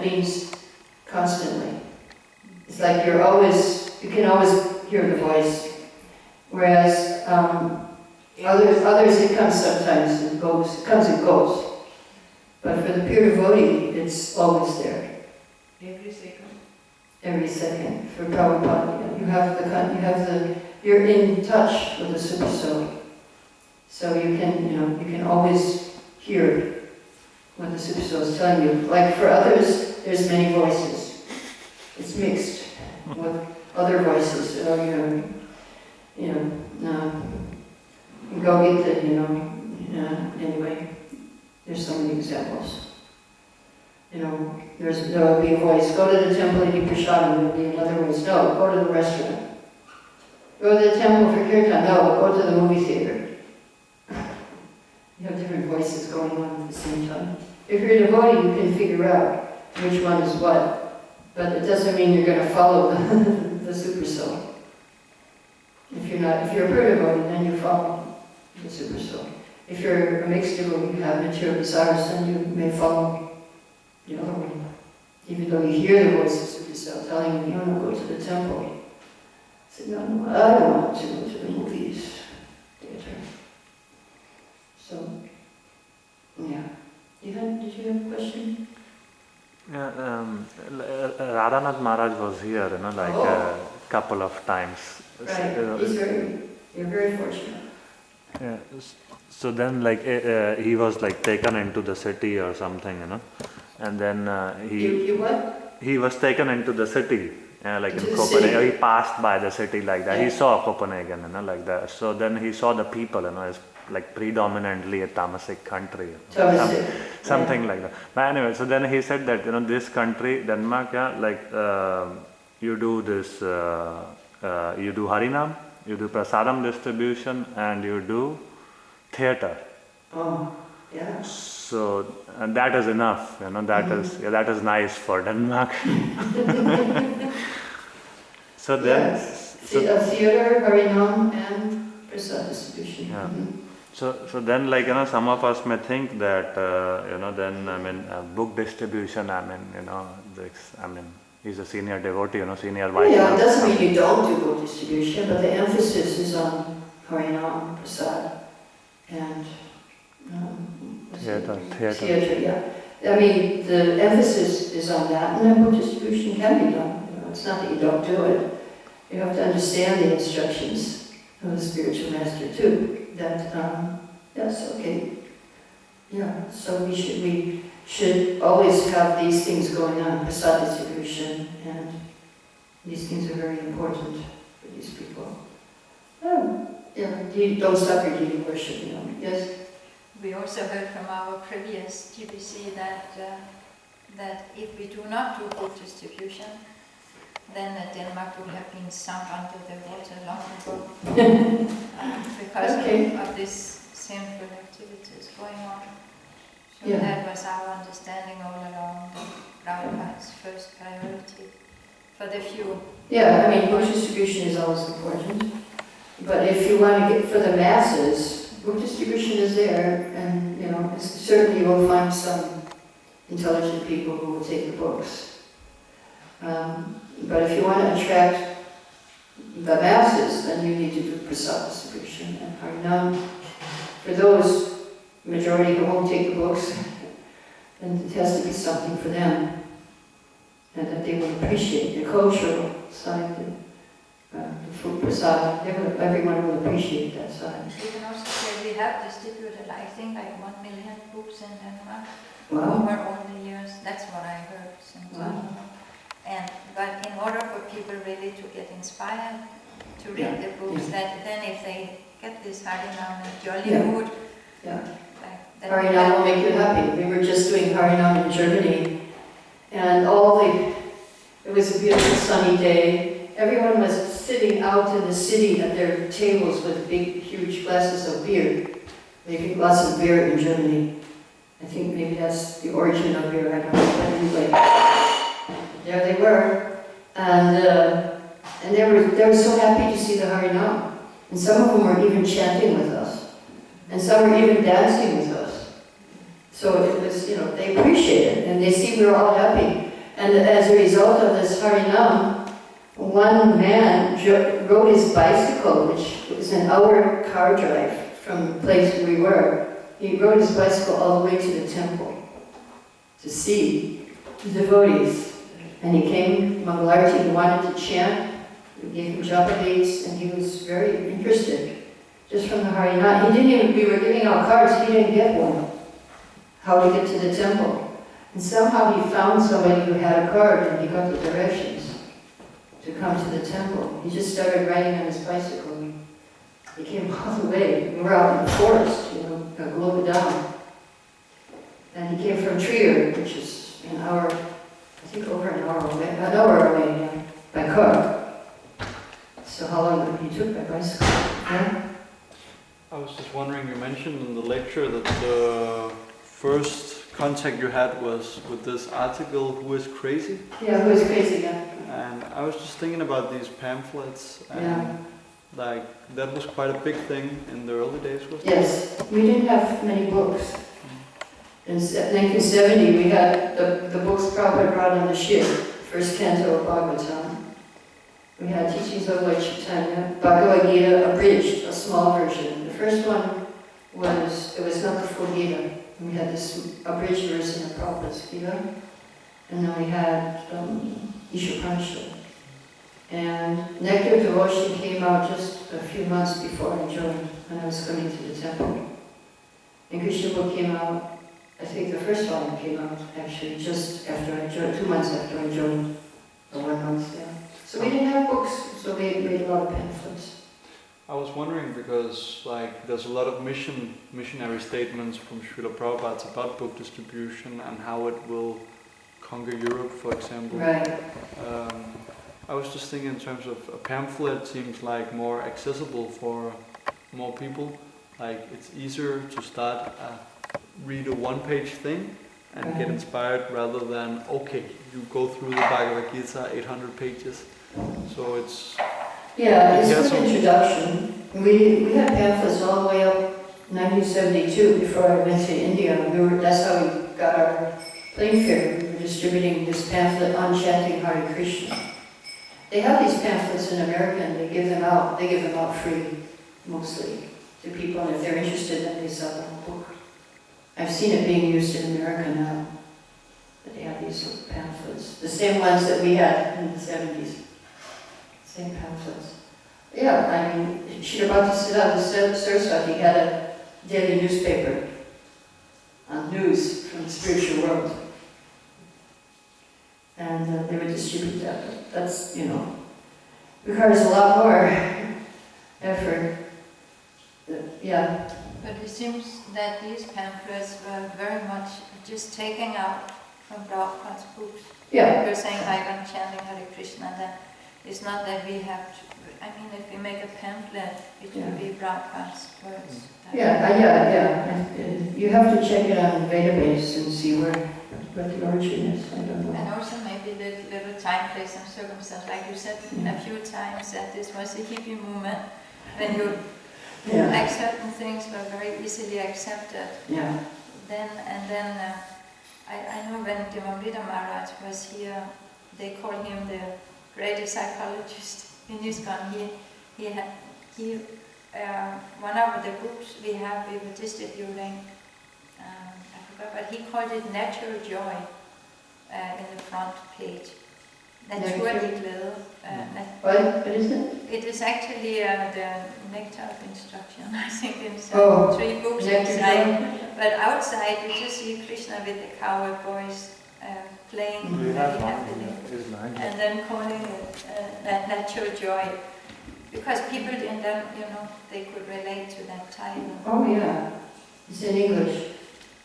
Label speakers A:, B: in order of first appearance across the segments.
A: means constantly. It's like you can always hear the voice. Whereas others it comes sometimes and goes, it comes and goes. But for the pure devotee, it's always there.
B: Every second.
A: Every second. For Prabhupada, you're in touch with the Super Soul. So you can always hear what the Super Soul is telling you. Like for others, there's many voices. It's mixed with other voices. You go get the, anyway, there's so many examples. There will be a voice, go to the temple and eat prasadam. There will be another voice, no, go to the restaurant. Go to the temple for kirtan, no, go to the movie theater. You have different voices going on at the same time. If you're a devotee, you can figure out which one is what, but it doesn't mean you're going to follow the Super Soul. If you're a pure devotee, then you follow the Super Soul. If you're a mixed devotee, you have material desires, then you may follow the other one. Even though you hear the voice of Super Soul telling you, no, go to the temple. I said, no, I don't want to go to the movies, theater. So, yeah. Did you have a question?
C: Yeah, Radhanath Maharaj was here, a couple of times.
A: Right, you're very fortunate.
C: Yeah. So then, he was taken into the city or something, and then
A: You what?
C: he was taken into the city, in
A: Into the
C: Copenhagen.
A: city.
C: He passed by the city like that.
A: Yeah.
C: He saw Copenhagen, like that. So then he saw the people, it's predominantly a tamasic country, something like that. But anyway, so then he said that this country, Denmark, you do this, you do Harinam, you do prasadam distribution, and you do theater.
A: Oh, yeah.
C: So and that is enough, that is nice for Denmark. So then,
A: theater, Harinam, and prasad distribution.
C: Yeah.
A: Mm-hmm.
C: So then, some of us may think that, book distribution, he's a senior devotee, senior Vaishnava.
A: Yeah, it doesn't mean you don't do book distribution, but the emphasis is on Harinam, prasad, and
C: theater.
A: Theater, yeah. I mean, the emphasis is on that, and then book distribution can be done. It's not that you don't do it. You have to understand the instructions of the spiritual master too. That that's okay. Yeah. So we should always have these things going on, prasad distribution, and these things are very important for these people. Don't stop your deity worship. Yes.
B: We also heard from our previous GBC that if we do not do book distribution, then Denmark would have been sunk under the water long ago because of this sinful activities going on. So that was our understanding all along, that Prabhupada's first priority for the few. Yeah,
A: I mean, book distribution is always important. But if you want to get for the masses, book distribution is there, and certainly you will find some intelligent people who will take the books. But if you want to attract the masses, then you need to do prasad distribution and Harinam. For those majority who won't take the books, then it has to be something for them, and that they will appreciate the cultural side, the food prasad. Everyone will appreciate that side.
B: You can also say we have distributed, I think, 1 million books in Denmark over all the years. That's what I heard sometime.
A: Wow.
B: But in order for people really to get inspired to read the books, then if they get this Harinam and jolly mood,
A: Harinam will make you happy. We were just doing Harinam in Germany, and it was a beautiful sunny day. Everyone was sitting out in the city at their tables with big, huge glasses of beer. They get lots of beer in Germany. I think maybe that's the origin of beer, I don't know, but anyway. There they were, and they were so happy to see the Harinam. And some of them were even chanting with us, and some were even dancing with us. So it was, they appreciate it, and they see we were all happy. And as a result of this Harinam, one man rode his bicycle, which was an hour car drive from the place where we were. He rode his bicycle all the way to the temple to see the devotees. And he came, Mangalarti, he wanted to chant. We gave him japa beads, and he was very interested. Just from the Harinam. We were giving out cards, he didn't get one. How to get to the temple. And somehow he found somebody who had a card, and he got the directions to come to the temple. He just started riding on his bicycle. He came all the way. We were out in the forest, Gaura down. And he came from Trier, which is an hour, I think over an hour away, yeah, by car. So how long he took by bicycle? Yeah?
D: I was just wondering, you mentioned in the lecture that the first contact you had was with this article, Who is Crazy?
A: Yeah, Who is Crazy, yeah.
D: And I was just thinking about these pamphlets, and
A: Yeah.
D: like that was quite a big thing in the early days, wasn't it?
A: Yes, we didn't have many books. In 1970, we had the books Prabhupada brought on the ship, first canto of Bhagavatam. We had teachings of Lord Chaitanya, Bhagavad Gita abridged, a small version. The first one was not the full Gita. We had this abridged version of Prabhupada's Gita. And then we had Isha Pranashad. And Nectar Devotion came out just a few months before I joined, when I was coming to the temple. And Krishna book came out, I think the first volume came out actually just after I joined, 2 months after I joined, or 1 month, yeah. So we didn't have books, so we made a lot of pamphlets.
D: I was wondering because like there's a lot of missionary statements from Srila Prabhupada about book distribution and how it will conquer Europe, for example.
A: Right.
D: I was just thinking in terms of a pamphlet seems like more accessible for more people. Like it's easier to start read a one-page thing and get inspired rather than, okay, you go through the Bhagavad Gita, 800 pages. So it's...
A: Yeah, it's an introduction. We had pamphlets all the way up 1972 before I went to India. That's how we got our plane fare. We were distributing this pamphlet on chanting Hare Krishna. They have these pamphlets in America and they give them out. They give them out free, mostly, to people. And if they're interested, then they sell them a book. I've seen it being used in America now. But they have these little pamphlets. The same ones that we had in the 70s. Same pamphlets. Yeah, I mean, Srila Bhaktisiddhanta Saraswati had a daily newspaper on news from the spiritual world. And they would distribute that. But that's, requires a lot more effort. Yeah.
B: But it seems that these pamphlets were very much just taken out from Prabhupada's books.
A: Yeah.
B: You're saying like on chanting Hare Krishna, that it's not that we have to, if we make a pamphlet, it should be Prabhupada's words.
A: Yeah. You have to check it on the database and see what the origin is. I don't know.
B: And also maybe little time, place and circumstance, like you said a few times that this was a hippie movement, when you like certain things were very easily accepted.
A: Yeah.
B: Then I know when Devamrita Maharaj was here, they called him the greatest psychologist in ISKCON. One of the books we were distributing, I forgot, but he called it Natural Joy in the front page. Naturlig glæde.
A: What is it?
B: It is actually the Nectar of Instruction, I think it's 3 books
A: Nectar
B: inside. But outside you just see Krishna with the cowboy boys playing very happily. And then calling it Natural Joy. Because people in them, they could relate to that title.
A: Oh yeah, it's in English.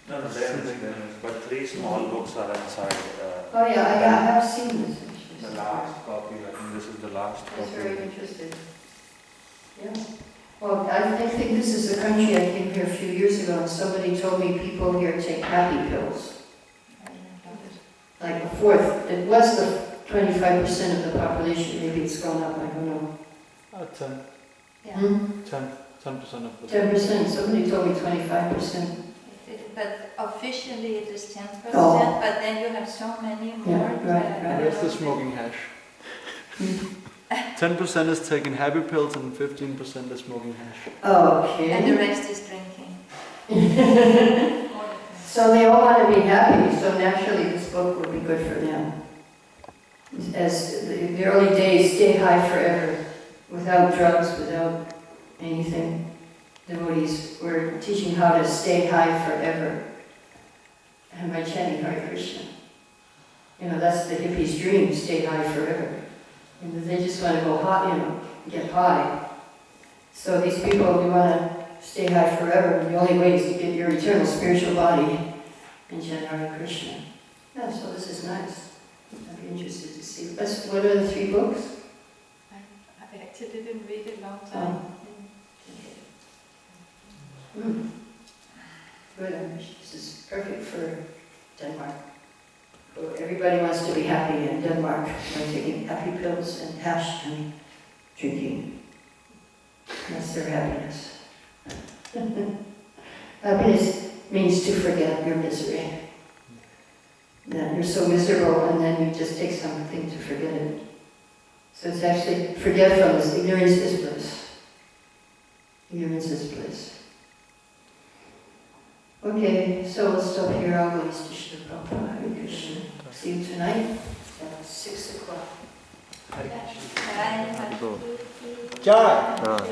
C: No, there is, but 3 small books are inside.
A: Oh yeah, I have seen this.
C: The last copy, I think this is the last
A: That's
C: copy.
A: very interesting. Yeah. Well, I think this is the country I came here a few years ago, and somebody told me people here take happy pills. Like a fourth. It was the 25% of the population. Maybe it's gone up. I don't know.
D: 10.
B: Yeah.
D: 10% of the
A: 10%. Somebody told me 25%.
B: It but officially it is 10%,
A: Oh.
B: but then you have so many
A: Yeah,
B: more.
A: right.
D: Where's the smoking hash? 10% is taking happy pills and 15% is smoking hash.
A: Okay.
B: And the rest is drinking. All the time.
A: So they all want to be happy, so naturally this book will be good for them. As the early days, stay high forever, without drugs, without anything. Devotees were teaching how to stay high forever, and by chanting Hare Krishna. You know, that's the hippies' dream, stay high forever. And they just want to go high, you know, get high. So these people, you want to stay high forever, and the only way is to get your eternal spiritual body and chant Hare Krishna. Yeah, so this is nice. I'd be interested to see. What are the 3 books?
B: I actually didn't read it a long time.
A: Good. This is perfect for Denmark. Everybody wants to be happy in Denmark by taking happy pills and hash and drinking. That's their happiness. Happiness means to forget your misery. That you're so miserable and then you just take something to forget it. So it's actually forgetfulness. Ignorance is bliss. Ignorance is bliss. Okay, so we'll stop here. I'll go to Krishna Prabhu. Hare Krishna. See you tonight at 6 o'clock.
C: Go.
D: Jai!